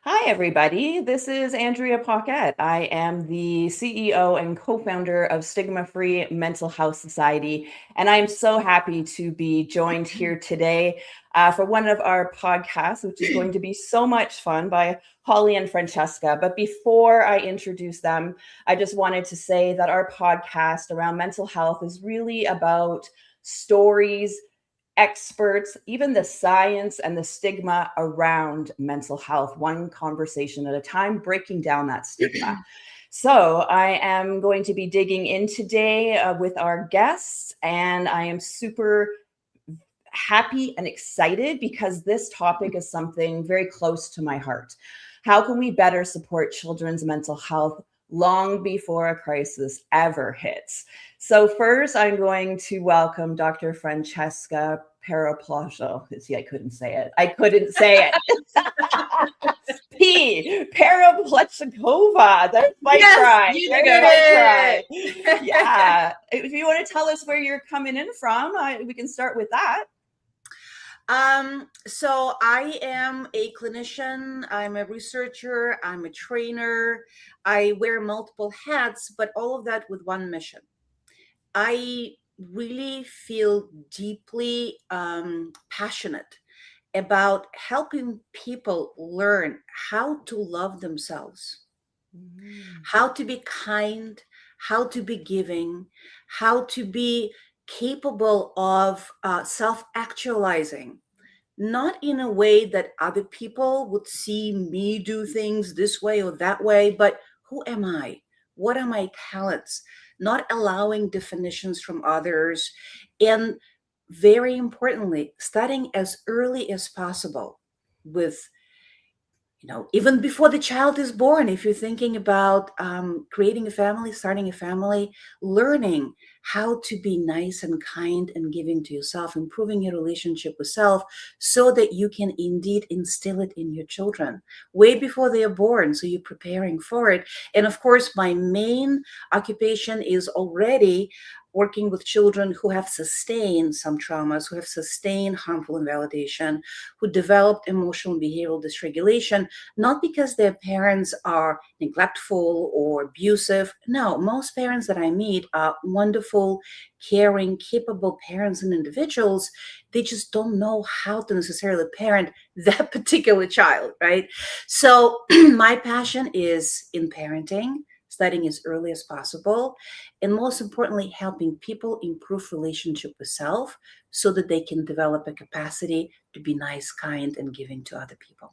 Hi, everybody. This is Andrea Paquette. I am the CEO and co-founder of Stigma-Free Mental Health Society, and I'm so happy to be joined here today for one of our podcasts, which is going to be so much fun, by Holly and Francesca. But before I introduce them, I just wanted to say that our podcast around mental health is really about stories, experts, even the science and the stigma around mental health, one conversation at a time, breaking down that stigma. So I am going to be digging in today with our guests, and I am super happy and excited because this topic is something very close to my heart. How can we better support children's mental health long before a crisis ever hits? So first, I'm going to welcome Dr. Francesca Paraplosho. See, I couldn't say it. Paraplechikova. That's my Yes, try. you There's did my it. try. Yeah. If you want to tell us where you're coming in from, we can start with that. So I am a clinician, I'm a researcher, I'm a trainer. I wear multiple hats, but all of that with one mission. I really feel deeply passionate about helping people learn how to love themselves, Mm. how to be kind, how to be giving, how to be capable of self actualizing, not in a way that other people would see me do things this way or that way, but who am I? What are my talents? Not allowing definitions from others. And very importantly, starting as early as possible with, even before the child is born, if you're thinking about creating a family, starting a family, learning how to be nice and kind and giving to yourself, improving your relationship with self so that you can indeed instill it in your children way before they are born. So you're preparing for it. And of course, my main occupation is already working with children who have sustained some traumas, who have sustained harmful invalidation, who developed emotional and behavioral dysregulation, not because their parents are neglectful or abusive. No, most parents that I meet are wonderful, caring, capable parents and individuals. They just don't know how to necessarily parent that particular child, right? So my passion is in parenting, starting as early as possible, and most importantly, helping people improve relationship with self so that they can develop a capacity to be nice, kind, and giving to other people.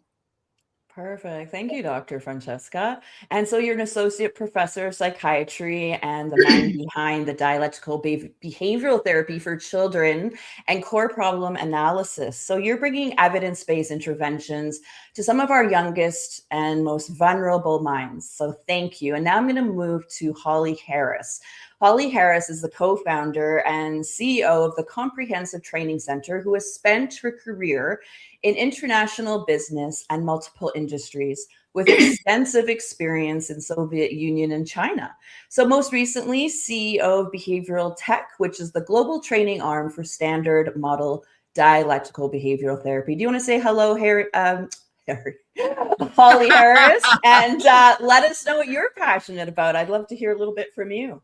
Perfect. Thank you, Dr. Francesca. And so you're an associate professor of psychiatry and the mind behind the dialectical behavioral therapy for children and core problem analysis. So you're bringing evidence-based interventions to some of our youngest and most vulnerable minds. So thank you. And now I'm going to move to Holly Harris. Holly Harris is the co-founder and CEO of the Comprehensive Training Center, who has spent her career in international business and multiple industries with extensive experience in Soviet Union and China. So most recently, CEO of Behavioral Tech, which is the global training arm for standard model dialectical behavioral therapy. Do you want to say hello, Harry, Holly Harris, and let us know what you're passionate about? I'd love to hear a little bit from you.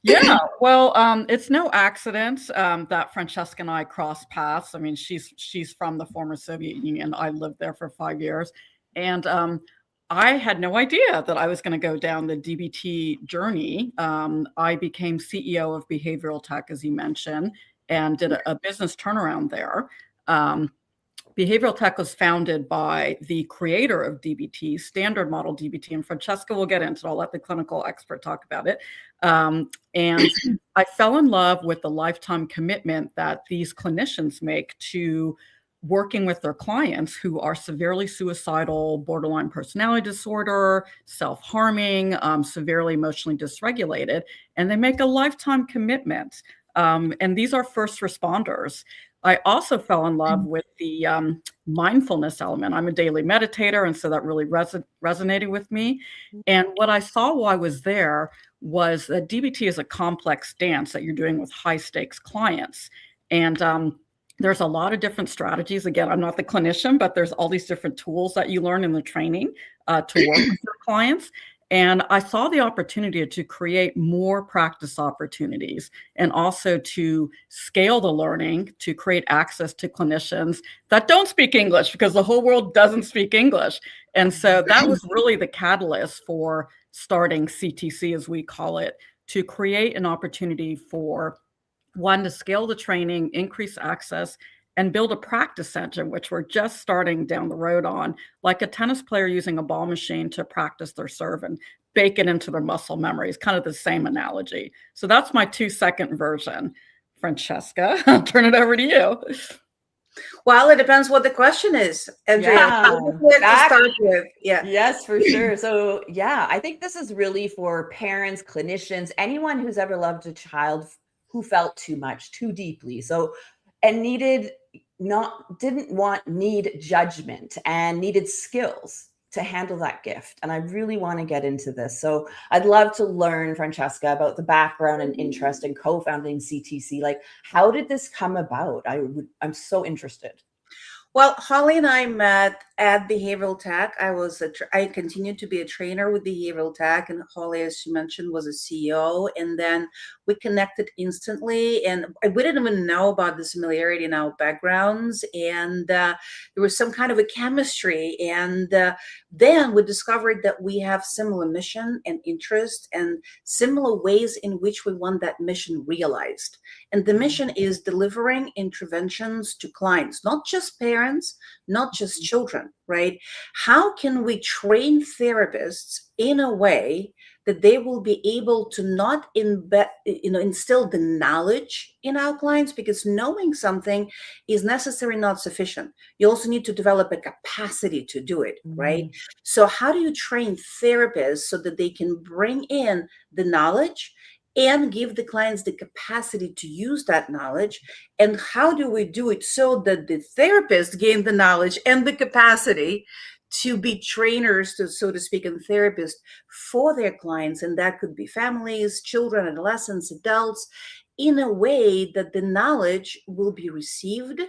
Yeah, well, it's no accident that Francesca and I crossed paths. I mean, she's from the former Soviet Union. I lived there for 5 years, and I had no idea that I was going to go down the DBT journey. I became CEO of Behavioral Tech, as you mentioned, and did a business turnaround there. Behavioral Tech was founded by the creator of DBT, standard model DBT, and Francesca will get into it. I'll let the clinical expert talk about it. And I fell in love with the lifetime commitment that these clinicians make to working with their clients who are severely suicidal, borderline personality disorder, self-harming, severely emotionally dysregulated, and they make a lifetime commitment. And these are first responders. I also fell in love with the mindfulness element. I'm a daily meditator, and so that really resonated with me. And what I saw while I was there was that DBT is a complex dance that you're doing with high stakes clients. And there's a lot of different strategies. Again, I'm not the clinician, but there's all these different tools that you learn in the training to work with your clients. And I saw the opportunity to create more practice opportunities and also to scale the learning to create access to clinicians that don't speak English, because the whole world doesn't speak English. And so that was really the catalyst for starting CTC, as we call it, to create an opportunity for one, to scale the training, increase access, and build a practice engine, which we're just starting down the road on, like a tennis player using a ball machine to practice their serve and bake it into their muscle memory. It's kind of the same analogy. So that's my 2-second version. Francesca, I'll turn it over to you. Well, it depends what the question is, Andrea. Yeah, To start with. Yeah. Yes, for sure. So, yeah, I think this is really for parents, clinicians, anyone who's ever loved a child who felt too much, too deeply. So, and need judgment and needed skills to handle that gift. And I really want to get into this. So I'd love to learn, Francesca, about the background and interest in co-founding CTC. Like, how did this come about? I'm so interested. Well, Holly and I met at Behavioral Tech. I continued to be a trainer with Behavioral Tech, and Holly, as she mentioned, was a CEO. And then we connected instantly, and we didn't even know about the similarity in our backgrounds. And there was some kind of a chemistry. And then we discovered that we have similar mission and interest, and similar ways in which we want that mission realized. And the mission is delivering interventions to clients, not just parents, not just children, right? How can we train therapists in a way that they will be able to not instill the knowledge in our clients? Because knowing something is necessary, not sufficient. You also need to develop a capacity to do it, right? So how do you train therapists so that they can bring in the knowledge and give the clients the capacity to use that knowledge? And how do we do it so that the therapists gain the knowledge and the capacity to be trainers, so to speak, and therapists for their clients? And that could be families, children, adolescents, adults, in a way that the knowledge will be received,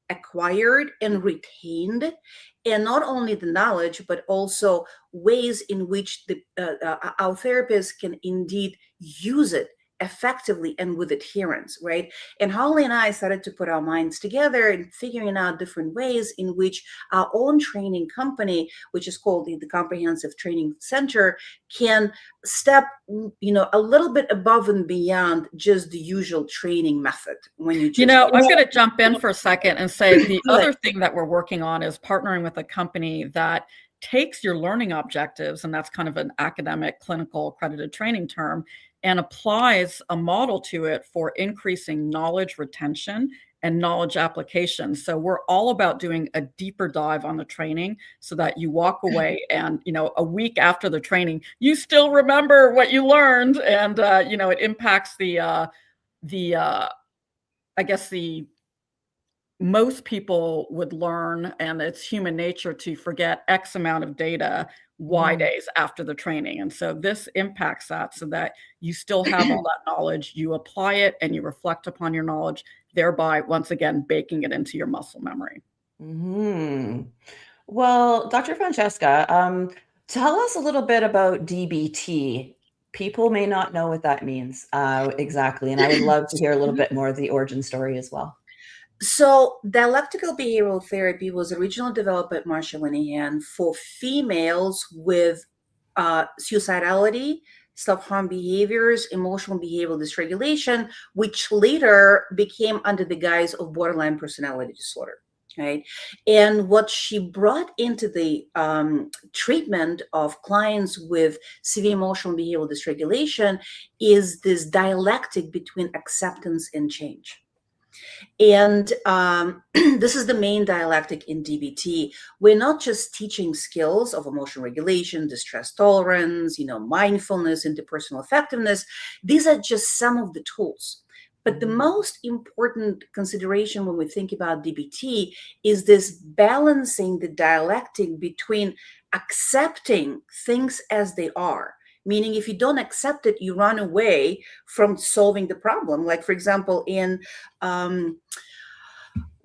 acquired, and retained. And not only the knowledge, but also ways in which our therapists can indeed use it effectively and with adherence, right? And Holly and I started to put our minds together and figuring out different ways in which our own training company, which is called the Comprehensive Training Center, can step, a little bit above and beyond just the usual training method. I'm going to jump in for a second and say the other thing that we're working on is partnering with a company that takes your learning objectives, and that's kind of an academic, clinical, accredited training term, and applies a model to it for increasing knowledge retention and knowledge application. So we're all about doing a deeper dive on the training so that you walk away and, a week after the training, you still remember what you learned. And, it impacts most people would learn, and it's human nature to forget X amount of data Y days after the training. And so this impacts that so that you still have all that knowledge, you apply it, and you reflect upon your knowledge, thereby, once again, baking it into your muscle memory. Well, Dr. Francesca, tell us a little bit about DBT. People may not know what that means exactly, and I would love to hear a little bit more of the origin story as well. So dialectical behavioral therapy was originally developed by Marsha Linehan for females with suicidality, self-harm behaviors, emotional behavioral dysregulation, which later became under the guise of borderline personality disorder. Right. And what she brought into the treatment of clients with severe emotional behavioral dysregulation is this dialectic between acceptance and change. And this is the main dialectic in DBT. We're not just teaching skills of emotional regulation, distress tolerance, mindfulness, interpersonal effectiveness. These are just some of the tools. But the most important consideration when we think about DBT is this balancing the dialectic between accepting things as they are. Meaning, if you don't accept it, you run away from solving the problem. Like, for example, in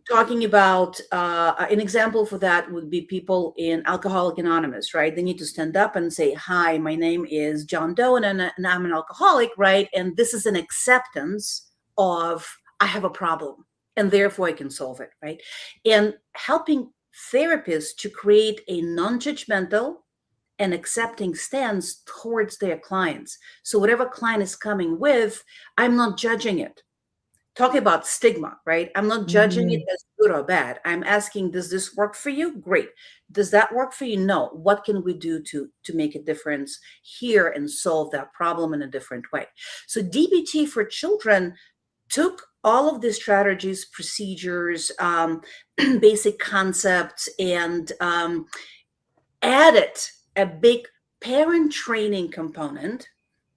talking about an example for that would be people in Alcoholic Anonymous, right? They need to stand up and say, hi, my name is John Doe and I'm an alcoholic, right? And this is an acceptance of I have a problem and therefore I can solve it, right? And helping therapists to create a non-judgmental and accepting stance towards their clients. So whatever client is coming with, I'm not judging it. Talking about stigma, right? I'm not judging it Mhm. as good or bad. I'm asking, does this work for you? Great. Does that work for you? No. What can we do to make a difference here and solve that problem in a different way? So DBT for children took all of these strategies, procedures, basic concepts, and added a big parent training component,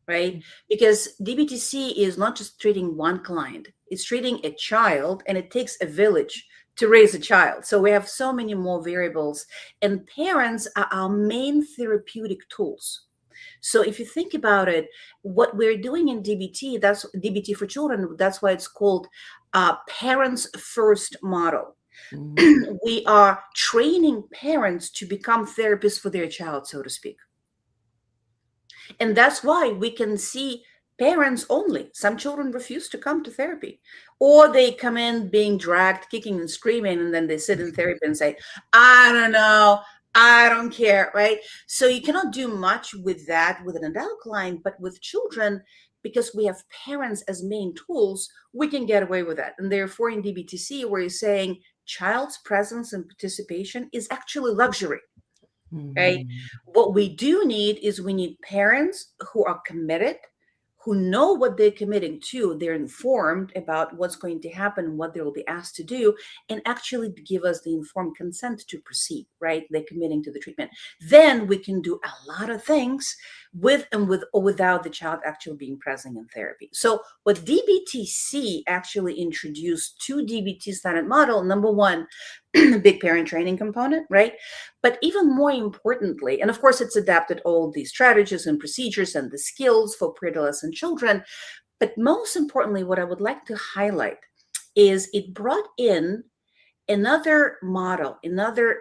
right? Because DBTC is not just treating one client, it's treating a child, and it takes a village to raise a child. So we have so many more variables, and parents are our main therapeutic tools. So if you think about it, what we're doing in DBT, that's DBT for children, that's why it's called parents first model. Mhm. We are training parents to become therapists for their child, so to speak. And that's why we can see parents only. Some children refuse to come to therapy, or they come in being dragged, kicking and screaming, and then they sit in therapy and say, I don't know, I don't care, right? So you cannot do much with that with an adult client, but with children, because we have parents as main tools, we can get away with that. And therefore, in DBTC, where you're saying child's presence and participation is actually luxury, right? Mhm. What we do need is we need parents who are committed, who know what they're committing to. They're informed about what's going to happen, what they will be asked to do, and actually give us the informed consent to proceed, right? They're committing to the treatment. Then we can do a lot of things with and with or without the child actually being present in therapy. So what DBTC actually introduced to DBT standard model, number one, big parent training component, right? But even more importantly, and of course, it's adapted all these strategies and procedures and the skills for pre-adolescent children. But most importantly, what I would like to highlight is it brought in another model, another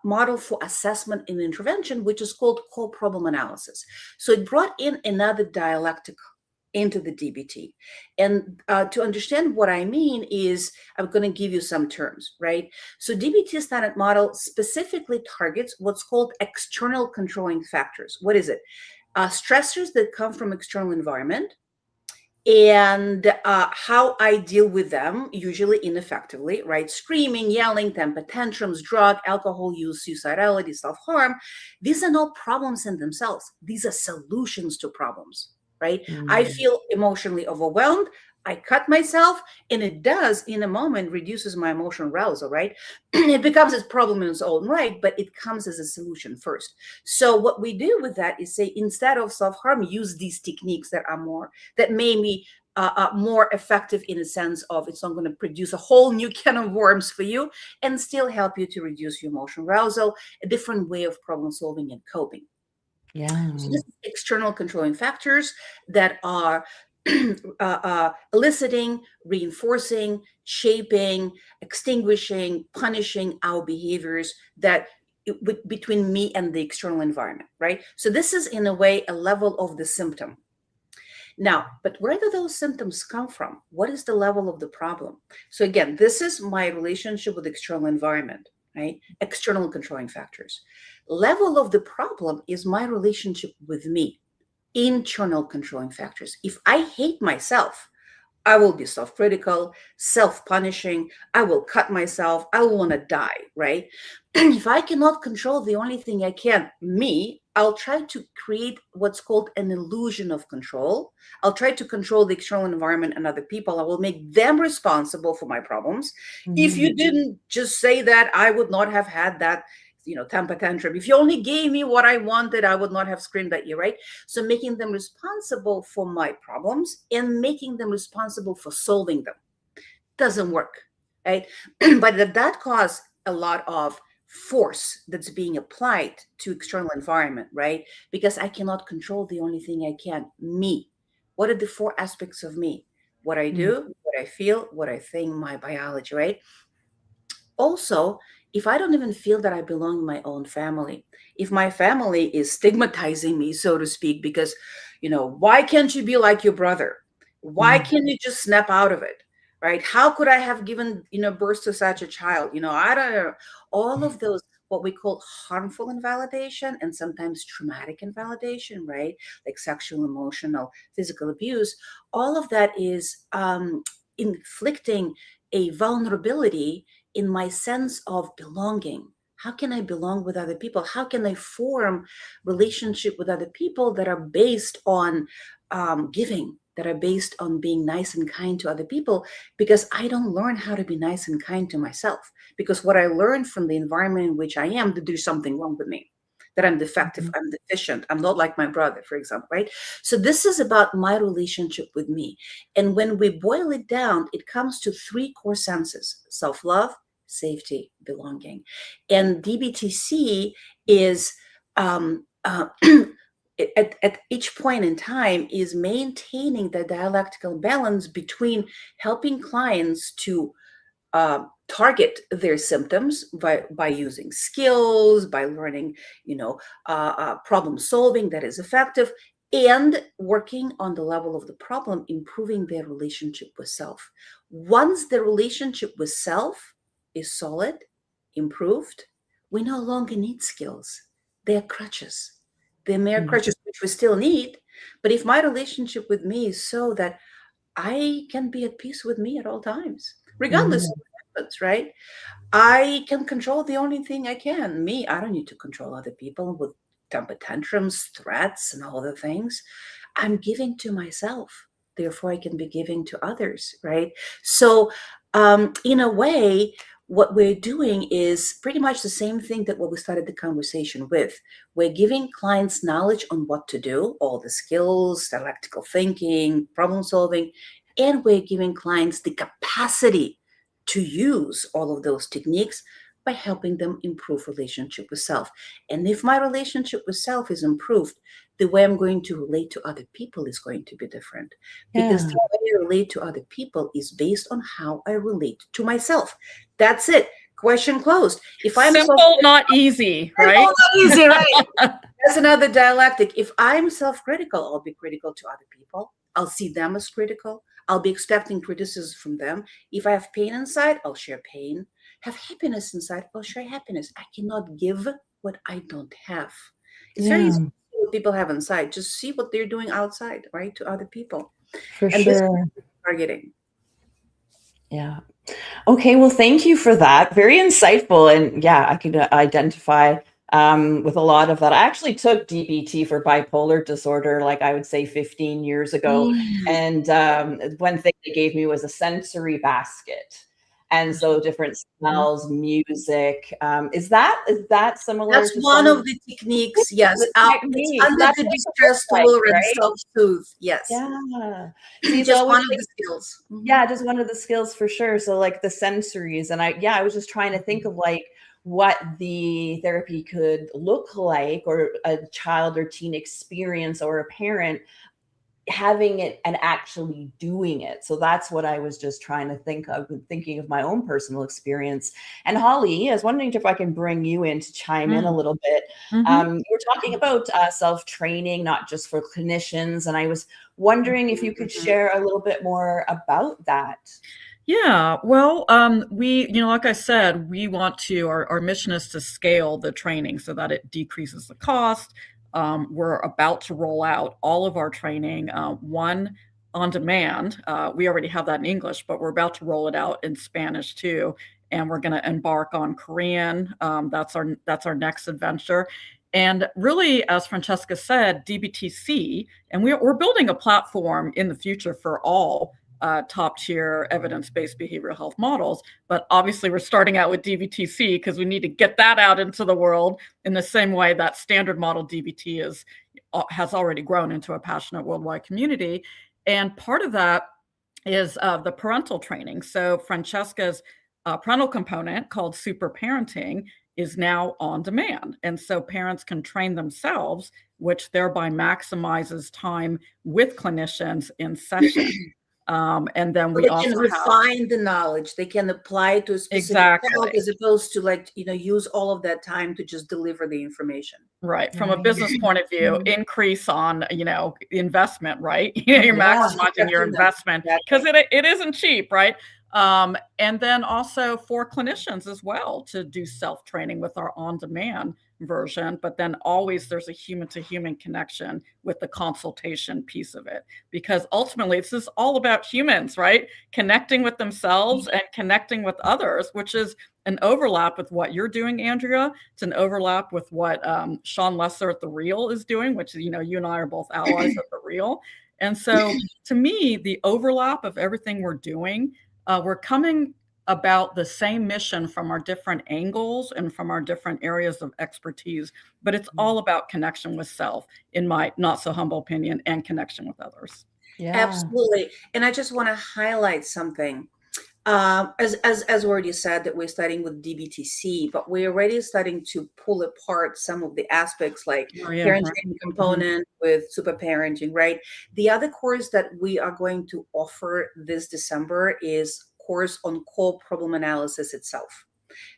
model for assessment and intervention, which is called core problem analysis. So it brought in another dialectic into the DBT. And to understand what I mean is, I'm going to give you some terms, right? So DBT standard model specifically targets what's called external controlling factors. What is it? Stressors that come from external environment, and how I deal with them, usually ineffectively, right? Screaming, yelling, temper tantrums, drug, alcohol use, suicidality, self-harm. These are not problems in themselves. These are solutions to problems, right? I Mhm. feel emotionally overwhelmed. I cut myself, and it does, in a moment, reduces my emotional arousal, right? It becomes a problem in its own right, but it comes as a solution first. So what we do with that is say, instead of self-harm, use these techniques that are more, that may be more effective in a sense of it's not going to produce a whole new can of worms for you and still help you to reduce your emotional arousal, a different way of problem solving and coping. Yeah. So this is external controlling factors that are eliciting, reinforcing, shaping, extinguishing, punishing our behaviors that between me and the external environment, right? So this is in a way a level of the symptom. Now, but where do those symptoms come from? What is the level of the problem? So again, this is my relationship with external environment, right? External controlling factors. Level of the problem is my relationship with me, internal controlling factors. If I hate myself, I will be self critical, self punishing. I will cut myself. I will want to die, right? If I cannot control the only thing I can, me, I'll try to create what's called an illusion of control. I'll try to control the external environment and other people. I will make them responsible for my problems. If you Mhm. didn't just say that, I would not have had that, temper tantrum. If you only gave me what I wanted, I would not have screamed at you, right? So making them responsible for my problems and making them responsible for solving them doesn't work, right? But that causes a lot of force that's being applied to external environment, right? Because I cannot control the only thing I can, me. What are the four aspects of me? What I Mhm. do, what I feel, what I think, my biology, right? Also, if I don't even feel that I belong in my own family, if my family is stigmatizing me, so to speak, because, why can't you be like your brother? Why Mm. can't you just snap out of it? Right? How could I have given, birth to such a child? I don't know. All of those, what we call harmful invalidation and sometimes traumatic invalidation, right? Like sexual, emotional, physical abuse, all of that is inflicting a vulnerability in my sense of belonging. How can I belong with other people? How can I form relationship with other people that are based on giving, that are based on being nice and kind to other people? Because I don't learn how to be nice and kind to myself. Because what I learned from the environment in which I am, that there's something wrong with me, that I'm defective, I'm deficient, I'm not like my brother, for example, right? So this is about my relationship with me. And when we boil it down, it comes to three core senses: self-love, safety, belonging. And DBTC is at each point in time is maintaining the dialectical balance between helping clients to target their symptoms by using skills, by learning, problem solving that is effective, and working on the level of the problem, improving their relationship with self. Once the relationship with self is solid, improved, we no longer need skills. They're crutches. They're mere Mm. crutches, which we still need. But if my relationship with me is so that I can be at peace with me at all times, regardless Mhm. of what happens, right? I can control the only thing I can. Me, I don't need to control other people with temper tantrums, threats, and all the things. I'm giving to myself. Therefore, I can be giving to others, right? So, in a way, what we're doing is pretty much the same thing that what we started the conversation with. We're giving clients knowledge on what to do, all the skills, dialectical thinking, problem solving, and we're giving clients the capacity to use all of those techniques by helping them improve relationship with self. And if my relationship with self is improved, the way I'm going to relate to other people is going to be different, because Yeah. the way I relate to other people is based on how I relate to myself. That's it. Question closed. If I'm Simple, not easy, simple, right? not easy, right? That's another dialectic. If I'm self-critical, I'll be critical to other people. I'll see them as critical. I'll be expecting criticism from them. If I have pain inside, I'll share pain. Have happiness inside, I'll share happiness. I cannot give what I don't have. It's very easy Yeah, to see what people have inside. Just see what they're doing outside, right, to other people. for And this is sure. targeting. Yeah. Okay, well, thank you for that. Very insightful. And yeah, I could identify with a lot of that. I actually took DBT for bipolar disorder, like I would say 15 years ago. Mm. And one thing they gave me was a sensory basket. And so different smells, music. Is that similar That's to one some of of the techniques, yes. the It's techniques? under That's the what it looks distress like, tolerance right? self-soothe, yes. Yeah. See, so I Just always one of think, the skills. yeah, just one of the skills for sure. So like the sensories, and I was just trying to think of like what the therapy could look like, or a child or teen experience, or a parent having it and actually doing it. So that's what I was just trying to think of, thinking of my own personal experience. And Holly, I was wondering if I can bring you in to chime in a Mm. little bit. Mhm. You were talking about self-training, not just for clinicians, and I was wondering if you could Mhm. share a little bit more about that. Yeah, well, like I said, we want to, our mission is to scale the training so that it decreases the cost. We're about to roll out all of our training, one on demand. We already have that in English, but we're about to roll it out in Spanish too. And we're going to embark on Korean. That's our next adventure. And really, as Francesca said, DBTC, and we're building a platform in the future for all top tier evidence based behavioral health models. But obviously, we're starting out with DBTC because we need to get that out into the world in the same way that standard model DBT has already grown into a passionate worldwide community. And part of that is the parental training. So Francesca's parental component called super parenting is now on demand. And so parents can train themselves, which thereby maximizes time with clinicians in session. And then So we they also can have refine the knowledge. They can apply it to a specific job exactly. as opposed to like, use all of that time to just deliver the information. Right. From a business point of view, Mhm. increase on, investment, right? You're Yeah. maximizing your Exactly. investment because it isn't cheap, right? And then also for clinicians as well to do self-training with our on-demand version, but then always there's a human to human connection with the consultation piece of it. Because ultimately this is all about humans, right? Connecting with themselves and connecting with others, which is an overlap with what you're doing, Andrea. It's an overlap with what Sean Lesser at The Real is doing, which, you and I are both allies at The Real. And so to me, the overlap of everything we're doing, we're coming about the same mission from our different angles and from our different areas of expertise, but it's all about connection with self, in my not so humble opinion, and connection with others. Yeah. Absolutely. And I just want to highlight something. As already said, that we're starting with DBTC, but we're already starting to pull apart some of the aspects like Oh, yeah. parenting component with super parenting, right? The other course that we are going to offer this December is course on core problem analysis itself.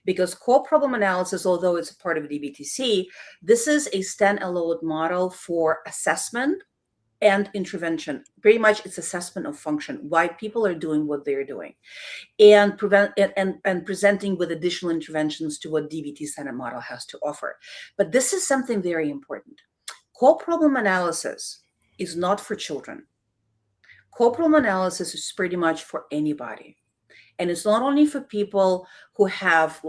Because core problem analysis, although it's a part of DBTC, this is a standalone model for assessment and intervention. Pretty much it's assessment of function, why people are doing what they're doing, and presenting with additional interventions to what DBT Center model has to offer. But this is something very important. Core problem analysis is not for children. Core problem analysis is pretty much for anybody. And it's not only for people who have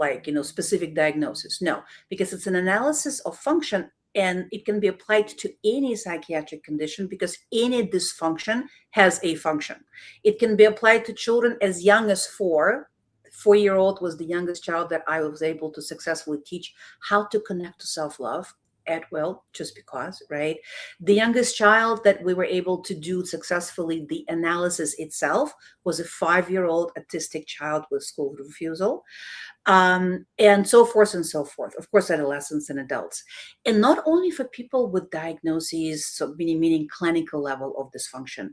specific diagnosis. No, because it's an analysis of function and it can be applied to any psychiatric condition because any dysfunction has a function. It can be applied to children as young as 4. 4-year-old was the youngest child that I was able to successfully teach how to connect to self-love at will, just because, right? The youngest child that we were able to do successfully the analysis itself was a 5-year-old autistic child with school refusal, and so forth and so forth. Of course, adolescents and adults. And not only for people with diagnoses, so meaning clinical level of dysfunction,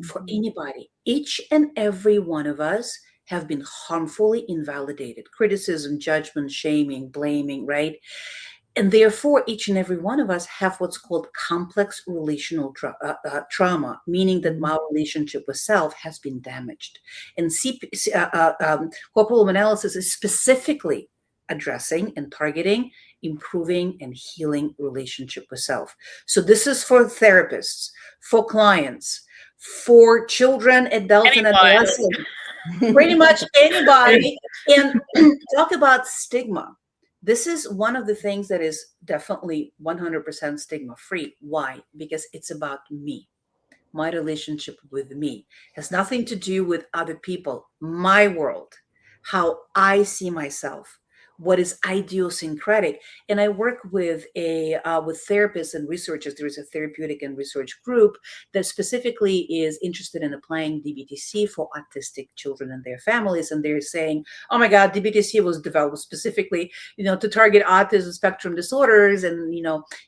for anybody. Each and every one of us have been harmfully invalidated. Criticism, judgment, shaming, blaming, right? And therefore, each and every one of us have what's called complex relational trauma, meaning that my relationship with self has been damaged. And corporal analysis is specifically addressing and targeting, improving and healing relationship with self. So this is for therapists, for clients, for children, adults, and adolescents, pretty much anybody. And talk about stigma. This is one of the things that is definitely 100% stigma free. Why? Because it's about me. My relationship with me has nothing to do with other people, my world, how I see myself, what is idiosyncratic. And I work with with therapists and researchers. There is a therapeutic and research group that specifically is interested in applying DBTC for autistic children and their families. And they're saying, oh my God, DBTC was developed specifically, to target autism spectrum disorders and,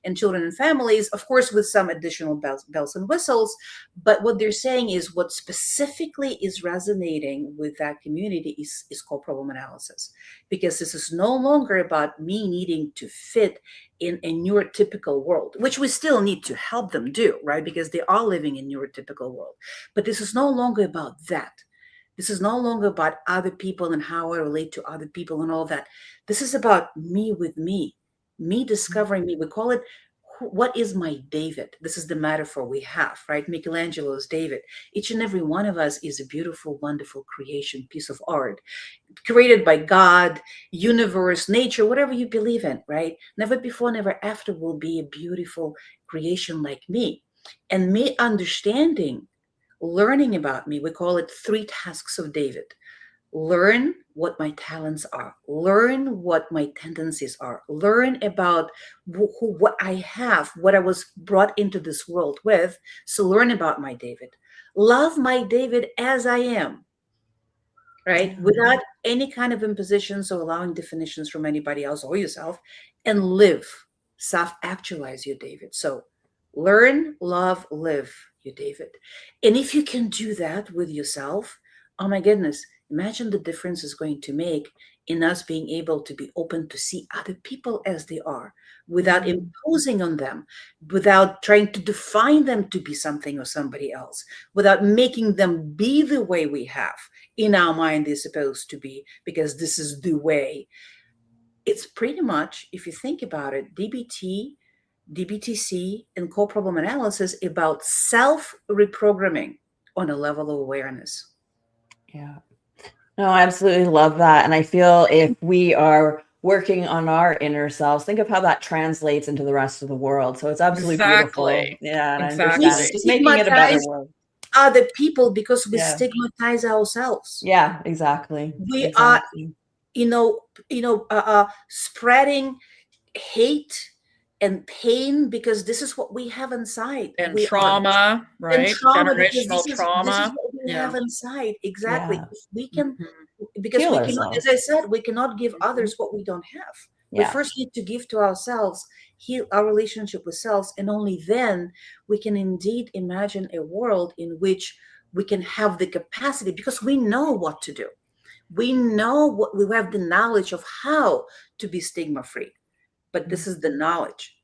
and children and families, of course, with some additional bells and whistles. But what they're saying is what specifically is resonating with that community is called problem analysis, because this is no longer about me needing to fit in a neurotypical world, which we still need to help them do, right? Because they are living in neurotypical world. But this is no longer about that. This is no longer about other people and how I relate to other people and all that. This is about me with me discovering me. We call it, what is my David? This is the metaphor we have, right? Michelangelo's David. Each and every one of us is a beautiful, wonderful creation, piece of art, created by God, universe, nature, whatever you believe in, right? Never before, never after will be a beautiful creation like me. And me understanding, learning about me, we call it 3 tasks of David. Learn what my talents are, learn what my tendencies are, learn about what I have, what I was brought into this world with. So learn about my David, love my David as I am, right? Without any kind of impositions or allowing definitions from anybody else or yourself, and live, self-actualize your David. So learn, love, live you, David. And if you can do that with yourself, oh my goodness, imagine the difference it's going to make in us being able to be open to see other people as they are without imposing on them, without trying to define them to be something or somebody else, without making them be the way we have in our mind they're supposed to be, because this is the way. It's pretty much, if you think about it, DBT, DBTC, and core problem analysis about self-reprogramming on a level of awareness. Yeah. No, I absolutely love that. And I feel if we are working on our inner selves, think of how that translates into the rest of the world. So it's absolutely beautiful. Exactly. Yeah, and I Exactly. understand it. Just making it a better Stigmatize world. other people because we Yeah. stigmatize ourselves. Yeah, exactly. We Exactly. spreading hate and pain because this is what we have inside. And We are trauma, right? and trauma because Generational this is trauma. what we Yeah. have inside. Exactly. Yeah. If we can, Mhm. because Heal we cannot, ourselves. as I said, we cannot give others what we don't have. We Yeah. first need to give to ourselves, heal our relationship with selves, and only then we can indeed imagine a world in which we can have the capacity, because we know what to do. We know what we have the knowledge of how to be stigma free, but this is the knowledge.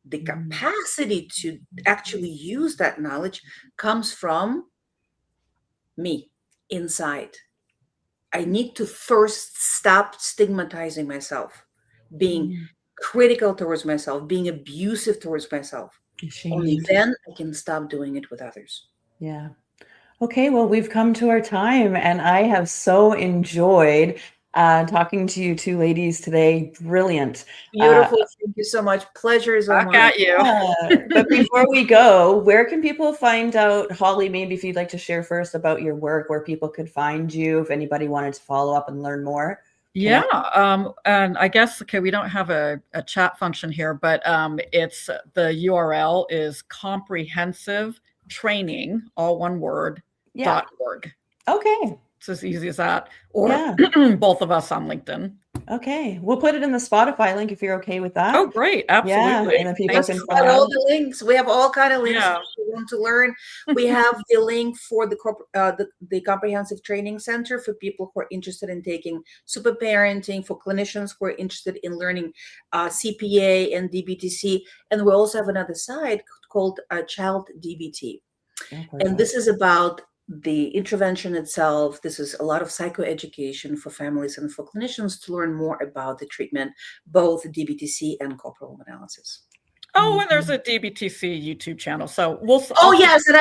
The capacity to actually use that knowledge comes from me inside. I need to first stop stigmatizing myself, being critical towards myself, being abusive towards myself. Only Ashamed. then I can stop doing it with others. Yeah. Okay, well, we've come to our time, and I have so enjoyed talking to you two ladies today. Brilliant. Beautiful. Thank you so much. Pleasure is all Back mine. at you. But before we go, where can people find out, Holly, maybe if you'd like to share first about your work, where people could find you, if anybody wanted to follow up and learn more? Yeah, and I guess, okay, we don't have a chat function here, but it's the URL is comprehensive training, all one word, Yeah. .org. Okay. It's as easy as that. Or Yeah. both of us on LinkedIn. Okay. We'll put it in the Spotify link if you're okay with that. Oh, great. Absolutely. Yeah. And then people Thanks can for We have follow. all the links. We have all kind of links Yeah. if you want to learn. We have the link for the comprehensive training center for people who are interested in taking super parenting, for clinicians who are interested in learning CPA and DBTC. And we also have another site called Child DBT. And this is about the intervention itself. This is a lot of psychoeducation for families and for clinicians to learn more about the treatment, both DBTC and core problem analysis. Oh, and there's a DBTC YouTube channel. So we'll. Oh, yes, and we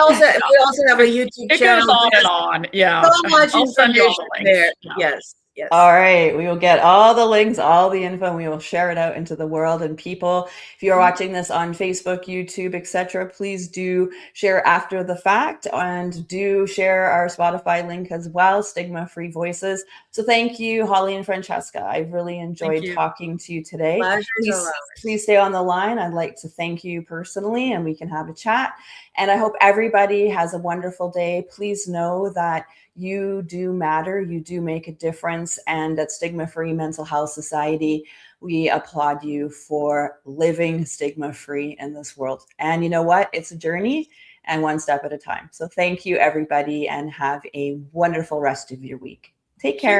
also have a YouTube It channel. goes on and on. Yeah. So much I'll send you all information the there. links. Yeah. Yes. Yes. All right. We will get all the links, all the info, and we will share it out into the world. And people, if you are watching this on Facebook, YouTube, etc., please do share after the fact, and do share our Spotify link as well, Stigma-Free Voices. So thank you, Holly and Francesca. I've really enjoyed talking to you today. Please stay on the line. I'd like to thank you personally, and we can have a chat. And I hope everybody has a wonderful day. Please know that you do matter. You do make a difference. And at Stigma-Free Mental Health Society, we applaud you for living stigma-free in this world. And you know what? It's a journey, and one step at a time. So thank you, everybody, and have a wonderful rest of your week. Take care.